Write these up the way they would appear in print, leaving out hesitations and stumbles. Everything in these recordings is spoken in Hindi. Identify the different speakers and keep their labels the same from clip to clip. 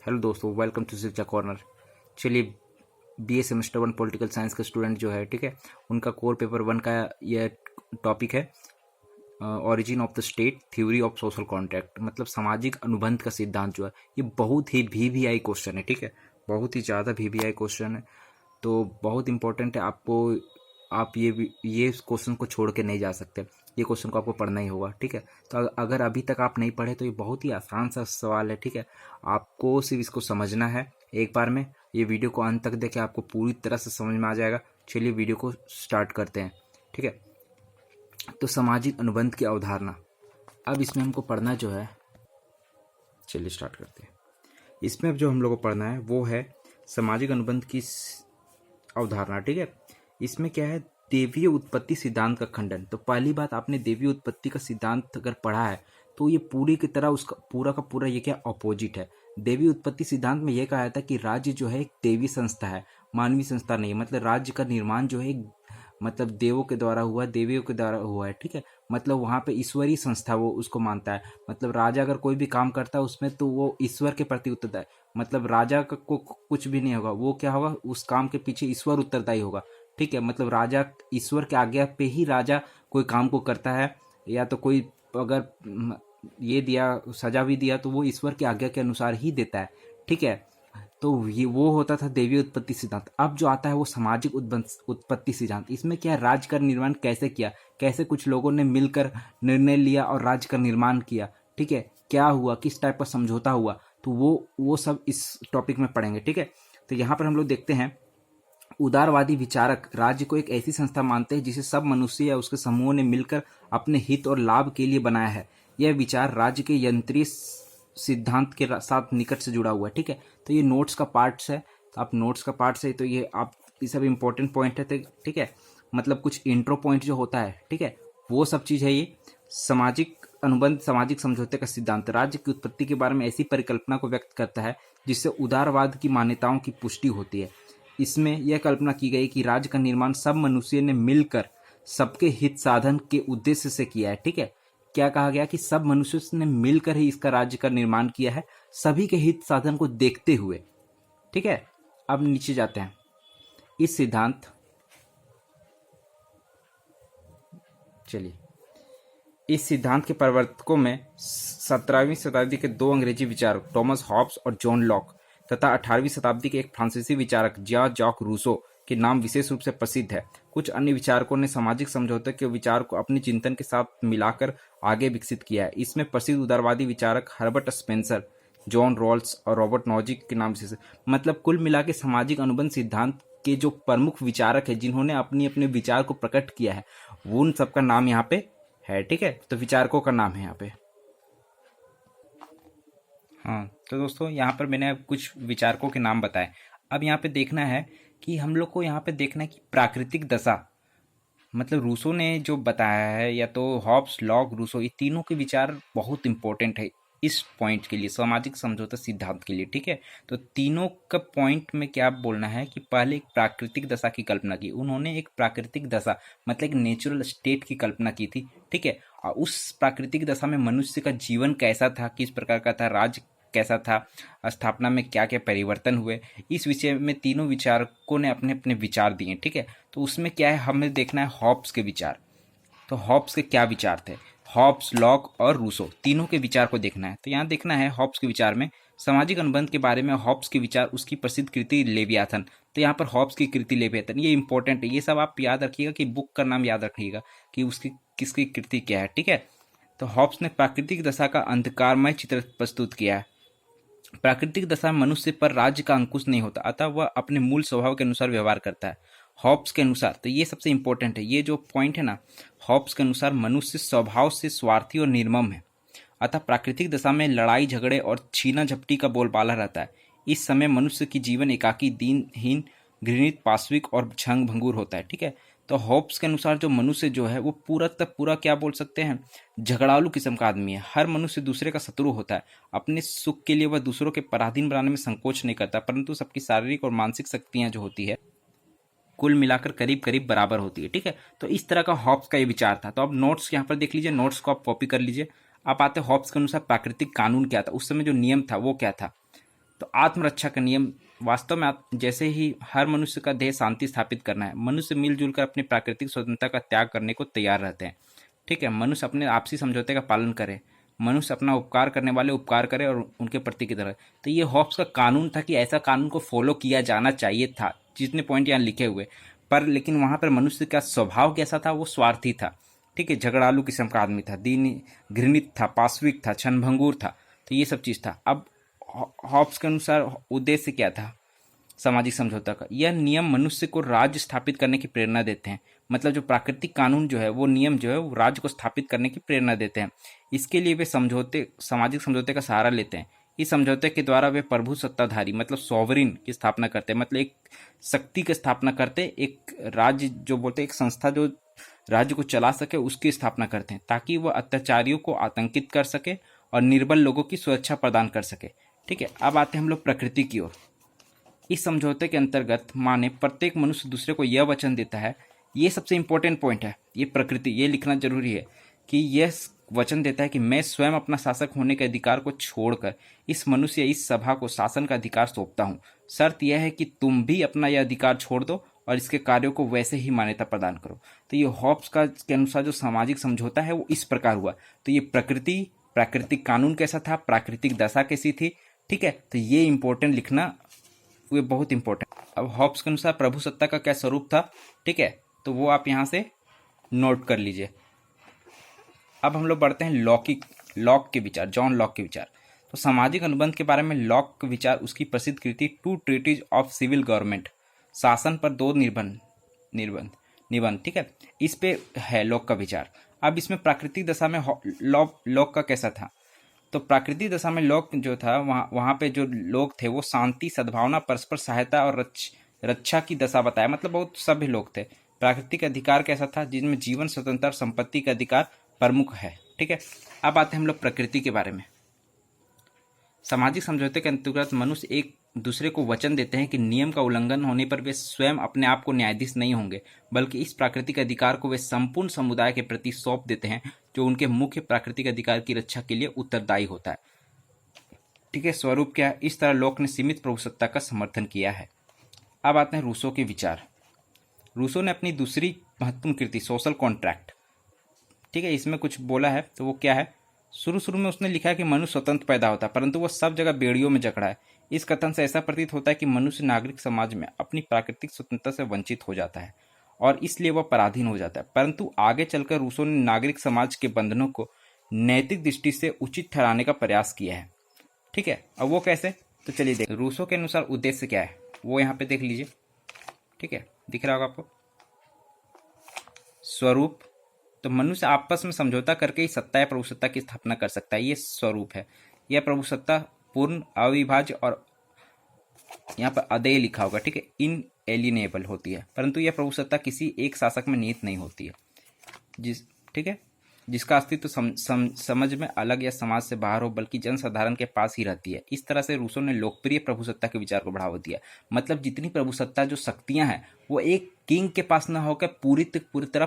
Speaker 1: हेलो दोस्तों, वेलकम टू शिक्षा कॉर्नर। चलिए, बीए सेमेस्टर 1 पॉलिटिकल साइंस का स्टूडेंट जो है, ठीक है, उनका कोर पेपर 1 का यह टॉपिक है origin of the state, theory of social contract. मतलब सामाजिक अनुबंध का सिद्धांत जो है, ये बहुत ही वीवीआई क्वेश्चन है। ठीक है, बहुत ही ज़्यादा वीवीआई क्वेश्चन है, तो बहुत इंपॉर्टेंट है। आप ये क्वेश्चन को छोड़ के नहीं जा सकते। ये क्वेश्चन को आपको पढ़ना ही होगा। ठीक है, तो अगर अभी तक आप नहीं पढ़े तो ये बहुत ही आसान सा सवाल है। ठीक है, आपको सिर्फ इसको समझना है एक बार में। ये वीडियो को अंत तक देखें, आपको पूरी तरह से समझ में आ जाएगा। चलिए वीडियो को स्टार्ट करते हैं। ठीक है, तो सामाजिक अनुबंध की अवधारणा, अब इसमें हमको पढ़ना जो है, चलिए स्टार्ट करते हैं। इसमें अब जो हम लोग को पढ़ना है वो है सामाजिक अनुबंध की अवधारणा। ठीक है, इसमें क्या है, देवीय उत्पत्ति सिद्धांत का खंडन। तो पहली बात, आपने देवीय उत्पत्ति का सिद्धांत अगर पढ़ा है तो ये पूरी की तरह उसका पूरा का पूरा ये क्या अपोजिट है। देवी उत्पत्ति सिद्धांत में यह कहा था कि राज्य जो है एक देवी संस्था है, मानवीय संस्था नहीं। मतलब राज्य का निर्माण जो है मतलब देवों के द्वारा हुआ, देवियों के द्वारा हुआ है। ठीक है, मतलब वहाँ पे ईश्वरीय संस्था वो उसको मानता है। मतलब राजा अगर कोई भी काम करता है उसमें तो वो ईश्वर के प्रति उत्तरदायी, मतलब राजा को कुछ भी नहीं होगा, वो क्या होगा, उस काम के पीछे ईश्वर उत्तरदायी होगा। ठीक है, मतलब राजा, ईश्वर के आज्ञा पे ही राजा कोई काम को करता है, या तो कोई अगर ये दिया, सजा भी दिया तो वो ईश्वर की आज्ञा के अनुसार ही देता है। ठीक है, तो ये वो होता था देवी उत्पत्ति सिद्धांत। अब जो आता है वो सामाजिक उत्पत्ति सिद्धांत। इसमें क्या है, राज्य का निर्माण कैसे किया, कैसे कुछ लोगों ने मिलकर निर्णय लिया और राज्य का निर्माण किया। ठीक है, क्या हुआ, किस टाइप का समझौता हुआ, तो वो सब इस टॉपिक में पढ़ेंगे। ठीक है, तो यहाँ पर हम लोग देखते हैं, उदारवादी विचारक राज्य को एक ऐसी संस्था मानते हैं जिसे सब मनुष्य या उसके समूहों ने मिलकर अपने हित और लाभ के लिए बनाया है। यह विचार राज्य के यंत्रीय सिद्धांत के साथ निकट से जुड़ा हुआ है। ठीक है, तो ये नोट्स का पार्ट्स है, तो आप नोट्स का पार्ट्स है, तो ये आप ये सब इंपॉर्टेंट पॉइंट है। ठीक है, मतलब कुछ इंट्रो पॉइंट जो होता है, ठीक है, वो सब चीज़ है। ये सामाजिक अनुबंध, सामाजिक समझौते का सिद्धांत राज्य की उत्पत्ति के बारे में ऐसी परिकल्पना को व्यक्त करता है जिससे उदारवाद की मान्यताओं की पुष्टि होती है। इसमें यह कल्पना की गई कि राज्य का निर्माण सब मनुष्य ने मिलकर सबके हित साधन के उद्देश्य से किया है। ठीक है, क्या कहा गया कि सब मनुष्य ने मिलकर ही इसका राज्य का निर्माण किया है, सभी के हित साधन को देखते हुए। ठीक है, अब नीचे जाते हैं। इस सिद्धांत, चलिए, इस सिद्धांत के प्रवर्तकों में 17वीं शताब्दी के दो अंग्रेजी विचारक थॉमस हॉब्स और जॉन लॉक तथा 18वीं शताब्दी के एक फ्रांसीसी विचारक जिया जॉक रूसो के नाम विशेष रूप से प्रसिद्ध है। कुछ अन्य विचारकों ने सामाजिक समझौते के विचार को अपने चिंतन के साथ मिलाकर आगे विकसित किया है। इसमें प्रसिद्ध उदारवादी विचारक हर्बर्ट स्पेंसर, जॉन रॉल्स और रॉबर्ट नॉजिक के नाम विशेष। मतलब कुल मिला के सामाजिक अनुबंध सिद्धांत के जो प्रमुख विचारक है, जिन्होंने अपने अपने विचार को प्रकट किया है, वो उन सबका नाम यहाँ पे है। ठीक है, तो विचारकों का नाम है यहाँ पे। हाँ, तो दोस्तों यहाँ पर मैंने कुछ विचारकों के नाम बताए। अब यहाँ पे देखना है कि हम लोग को यहाँ पे देखना है कि प्राकृतिक दशा, मतलब रूसो ने जो बताया है, या तो हॉब्स, लॉक, रूसो, ये तीनों के विचार बहुत इंपॉर्टेंट है इस पॉइंट के लिए, सामाजिक समझौता सिद्धांत के लिए। ठीक है, तो तीनों का पॉइंट में क्या बोलना है कि पहले एक प्राकृतिक दशा की कल्पना की उन्होंने। एक प्राकृतिक दशा मतलब एक नेचुरल स्टेट की कल्पना की थी। ठीक है, और उस प्राकृतिक दशा में मनुष्य का जीवन कैसा था, किस प्रकार का था, राज्य कैसा था, स्थापना में क्या क्या परिवर्तन हुए, इस विषय में तीनों विचारकों ने अपने अपने विचार दिए। ठीक है, तो उसमें क्या है, हमें देखना है हॉब्स के विचार। तो हॉब्स के क्या विचार थे, हॉब्स, लॉक और रूसो, तीनों के विचार को देखना है। तो यहाँ देखना है हॉब्स के विचार में सामाजिक अनुबंध के बारे में हॉब्स के विचार, उसकी प्रसिद्ध कृति लेवियाथन। तो यहाँ पर हॉब्स की कृति लेवियाथन, ये इंपॉर्टेंट है, ये सब आप याद रखिएगा कि बुक का नाम याद रखिएगा कि उसकी किसकी कृति क्या है। ठीक है, तो हॉब्स ने प्राकृतिक दशा का अंधकारमय चित्र प्रस्तुत किया है। प्राकृतिक दशा में मनुष्य पर राज्य का अंकुश नहीं होता, अतः वह अपने मूल स्वभाव के अनुसार व्यवहार करता है। हॉब्स के अनुसार, तो ये सबसे इंपॉर्टेंट है, ये जो पॉइंट है ना, हॉब्स के अनुसार मनुष्य स्वभाव से स्वार्थी और निर्मम है, अतः प्राकृतिक दशा में लड़ाई झगड़े और छीना झपटी का बोलबाला रहता है। इस समय मनुष्य की जीवन एकाकी, दीनहीन, घृणित, पाश्विक और क्षंग भंगुर होता है। ठीक है, तो हॉब्स के अनुसार जो मनुष्य जो है वो पूरा तक पूरा क्या बोल सकते हैं, झगड़ालू किस्म का आदमी है। हर मनुष्य दूसरे का शत्रु होता है। अपने सुख के लिए वह दूसरों के पराधीन बनाने में संकोच नहीं करता, परंतु सबकी शारीरिक और मानसिक शक्तियां जो होती है कुल मिलाकर करीब करीब बराबर होती है। ठीक है, तो इस तरह का हॉब्स का ये विचार था। तो अब नोट्स यहाँ पर देख लीजिए, नोट्स को आप कॉपी कर लीजिए। आप आते हॉब्स के अनुसार प्राकृतिक कानून क्या था, उस समय जो नियम था वो क्या था। तो आत्मरक्षा का नियम वास्तव में जैसे ही हर मनुष्य का ध्येय शांति स्थापित करना है, मनुष्य मिलजुल कर अपनी प्राकृतिक स्वतंत्रता का त्याग करने को तैयार रहते हैं। ठीक है, मनुष्य अपने आपसी समझौते का पालन करे, मनुष्य अपना उपकार करने वाले उपकार करे और उनके प्रति की तरह। तो ये हॉब्स का कानून था कि ऐसा कानून को फॉलो किया जाना चाहिए था, जितने पॉइंट यहाँ लिखे हुए। पर लेकिन वहाँ पर मनुष्य का स्वभाव कैसा था, वो स्वार्थी था। ठीक है, झगड़ालू किस्म का आदमी था, दीन घृणित था, पाशविक था, क्षणभंगुर था। तो ये सब चीज़ था। अब हॉब्स के अनुसार उद्देश्य क्या था सामाजिक समझौता का? यह नियम मनुष्य को राज्य स्थापित करने की प्रेरणा देते हैं। मतलब जो प्राकृतिक कानून जो है, वो नियम जो है, वो राज्य को स्थापित करने की प्रेरणा देते हैं। इसके लिए वे सामाजिक समझौते का सहारा लेते हैं। इस समझौते के द्वारा वे प्रभु सत्ताधारी मतलब सॉवरिन की स्थापना करते हैं। मतलब एक शक्ति की स्थापना करते, एक राज्य जो बोलते हैं, एक संस्था जो राज्य को चला सके, उसकी स्थापना करते हैं, ताकि वह अत्याचारियों को आतंकित कर सके और निर्बल लोगों की सुरक्षा प्रदान कर सके। ठीक है, अब आते हैं हम लोग प्रकृति की ओर। इस समझौते के अंतर्गत माने प्रत्येक मनुष्य दूसरे को यह वचन देता है, ये सबसे इंपॉर्टेंट पॉइंट है, ये प्रकृति, ये लिखना जरूरी है, कि यह वचन देता है कि मैं स्वयं अपना शासक होने के अधिकार को छोड़कर इस मनुष्य या इस सभा को शासन का अधिकार सौंपता हूँ। शर्त यह है कि तुम भी अपना यह अधिकार छोड़ दो और इसके कार्यों को वैसे ही मान्यता प्रदान करो। तो ये हॉब्स का के अनुसार जो सामाजिक समझौता है वो इस प्रकार हुआ। तो ये प्राकृतिक कानून कैसा था, प्राकृतिक दशा कैसी थी। ठीक है, तो ये इंपॉर्टेंट लिखना, वो बहुत इंपॉर्टेंट। अब हॉब्स के अनुसार प्रभु सत्ता का क्या स्वरूप था, ठीक है, तो वो आप यहाँ से नोट कर लीजिए। अब हम लोग बढ़ते हैं लॉक के विचार, जॉन लॉक के विचार। तो सामाजिक अनुबंध के बारे में लॉक के विचार, उसकी प्रसिद्ध कृति two treatises of civil government, शासन पर 2 निबंध, ठीक है, इस पे है लॉक का विचार। अब इसमें प्राकृतिक दशा में लॉक का कैसा था? तो प्राकृतिक दशा में लॉक जो था, वहाँ पे जो लोग थे वो शांति, सद्भावना, परस्पर सहायता और रक्षा की दशा बताया। मतलब बहुत सभ्य लोग थे। प्राकृतिक अधिकार कैसा था? जिनमें जीवन, स्वतंत्रता और संपत्ति का अधिकार प्रमुख है। ठीक है, अब आते हैं हम लोग प्रकृति के बारे में। सामाजिक समझौते के अंतर्गत मनुष्य एक दूसरे को वचन देते हैं कि नियम का उल्लंघन होने पर वे स्वयं अपने आप को न्यायाधीश नहीं होंगे, बल्कि इस प्राकृतिक अधिकार को वे संपूर्ण समुदाय के प्रति सौंप देते हैं, जो उनके मुख्य प्राकृतिक अधिकार की रक्षा के लिए उत्तरदायी होता है। ठीक है, स्वरूप क्या है? इस तरह लोक ने सीमित प्रभुसत्ता का समर्थन किया है। अब आते हैं रूसो के विचार। रूसो ने अपनी दूसरी महत्वपूर्ण कृति सोशल कॉन्ट्रैक्ट, ठीक है, इसमें कुछ बोला है। तो वो क्या है? शुरू में उसने लिखा है कि मनुष्य स्वतंत्र पैदा होता है, परंतु वह सब जगह बेड़ियों में जकड़ा है। इस कथन से ऐसा प्रतीत होता है कि मनुष्य नागरिक समाज में अपनी प्राकृतिक स्वतंत्रता से वंचित हो जाता है और इसलिए वह पराधीन हो जाता है। परंतु आगे चलकर रूसो ने नागरिक समाज के बंधनों को नैतिक दृष्टि से उचित ठहराने का प्रयास किया है। ठीक है, अब वो कैसे? तो चलिए देख, रूसो के अनुसार उद्देश्य क्या है वो यहाँ पे देख लीजिए। ठीक है, दिख रहा होगा आपको स्वरूप। तो मनुष्य आपस में समझौता करके ही सत्ता या प्रभुसत्ता की स्थापना कर सकता है, ये स्वरूप है। यह प्रभुसत्ता पूर्ण, अविभाज्य और यहाँ पर अदेय लिखा होगा, ठीक है, इनएलिनेबल होती है। परंतु यह प्रभुसत्ता किसी एक शासक में निहित नहीं होती है, ठीक है, जिसका अस्तित्व समझ में अलग या समाज से बाहर हो, बल्कि जनसाधारण के पास ही रहती है। इस तरह से रूसो ने लोकप्रिय प्रभुसत्ता के विचार को बढ़ावा दिया। मतलब जितनी प्रभुसत्ता जो शक्तियां हैं वो एक किंग के पास न होकर पूरी तरह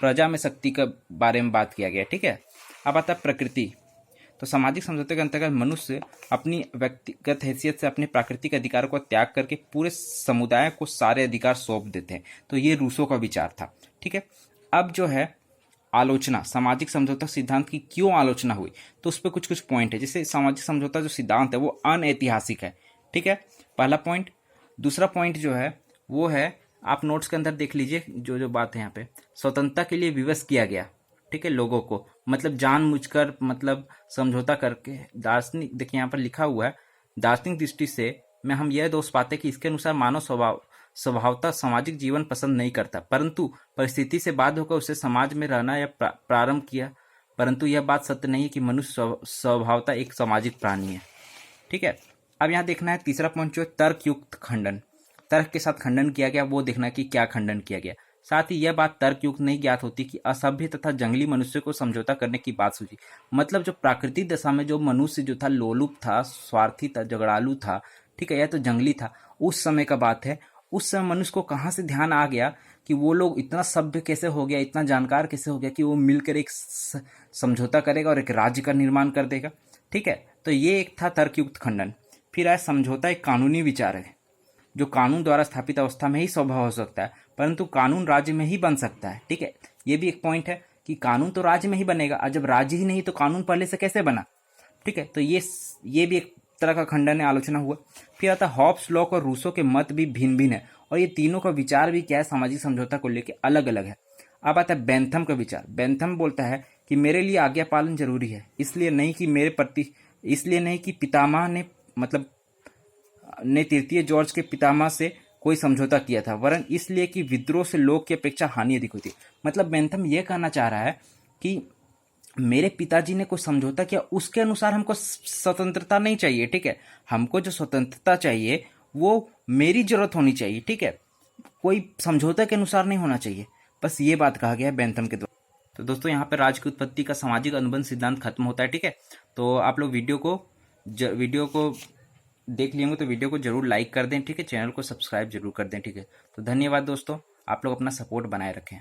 Speaker 1: प्रजा में शक्ति के बारे में बात किया गया। ठीक है, अब आता है प्रकृति। तो सामाजिक समझौते के अंतर्गत मनुष्य अपनी व्यक्तिगत हैसियत से अपने प्राकृतिक अधिकार को त्याग करके पूरे समुदाय को सारे अधिकार सौंप देते हैं। तो ये रूसो का विचार था। ठीक है, अब जो है आलोचना, सामाजिक समझौता सिद्धांत की क्यों आलोचना हुई, तो उस पर कुछ पॉइंट है। जैसे सामाजिक समझौता जो सिद्धांत है वो अनऐतिहासिक है। ठीक है, पहला पॉइंट। दूसरा पॉइंट जो है वो है, आप नोट्स के अंदर देख लीजिए जो बात है यहाँ पे, स्वतंत्रता के लिए विवश किया गया। ठीक है, लोगों को मतलब जानबूझकर, मतलब समझौता करके। दार्शनिक, देखिए यहाँ पर लिखा हुआ है, दार्शनिक दृष्टि से में हम यह दोष पाते कि इसके अनुसार मानव स्वभावतः सामाजिक जीवन पसंद नहीं करता, परंतु परिस्थिति से बाध्य होकर उसे समाज में रहना या प्रारंभ किया। परंतु यह बात सत्य नहीं है कि मनुष्य स्वभावतः एक सामाजिक प्राणी है। ठीक है, अब यहाँ देखना है तीसरा पॉइंट जो है तर्कयुक्त खंडन। तर्क के साथ खंडन किया गया, वो देखना कि क्या खंडन किया गया। साथ ही यह बात तर्कयुक्त नहीं ज्ञात होती कि असभ्य तथा जंगली मनुष्य को समझौता करने की बात सूझी। मतलब जो प्राकृतिक दशा में जो मनुष्य जो था, लोलुप था, स्वार्थी था, झगड़ालू था, ठीक है, या तो जंगली था, उस समय का बात है। उस समय मनुष्य को कहाँ से ध्यान आ गया कि वो लोग इतना सभ्य कैसे हो गया, इतना जानकार कैसे हो गया कि वो मिलकर एक समझौता करेगा और एक राज्य का निर्माण कर देगा। ठीक है, तो ये एक था तर्कयुक्त खंडन। फिर आया समझौता एक कानूनी विचार है जो कानून द्वारा स्थापित अवस्था में ही स्वभाव हो सकता है, परंतु कानून राज्य में ही बन सकता है। ठीक है, ये भी एक पॉइंट है कि कानून तो राज्य में ही बनेगा, और जब राज्य ही नहीं तो कानून पहले से कैसे बना। ठीक है, तो ये भी एक तरह का खंडन है, आलोचना हुआ। फिर आता हॉब्स, लॉक और रूसो के मत भी भिन्न भिन्न है, और ये तीनों का विचार भी क्या है, सामाजिक समझौता को लेकर अलग अलग है। अब आता है बेंथम का विचार। बेंथम बोलता है कि मेरे लिए आज्ञा पालन जरूरी है, इसलिए नहीं कि पितामह ने मतलब ने तृतीय जॉर्ज के पितामह से कोई समझौता किया था, वरन इसलिए कि विद्रोह से लोग की अपेक्षा हानि अधिक होती है। मतलब बेंथम यह कहना चाह रहा है कि मेरे पिताजी ने कोई समझौता किया, उसके अनुसार हमको स्वतंत्रता नहीं चाहिए। ठीक है, हमको जो स्वतंत्रता चाहिए वो मेरी जरूरत होनी चाहिए। ठीक है, कोई समझौता के अनुसार नहीं होना चाहिए। बस ये बात कहा गया है बेंथम के द्वारा। तो दोस्तों यहाँ पे राज्य की उत्पत्ति का सामाजिक अनुबंध सिद्धांत खत्म होता है। ठीक है, तो आप लोग वीडियो को देख लिए होंगे तो वीडियो को जरूर लाइक कर दें। ठीक है, चैनल को सब्सक्राइब जरूर कर दें। ठीक है, तो धन्यवाद दोस्तों, आप लोग अपना सपोर्ट बनाए रखें।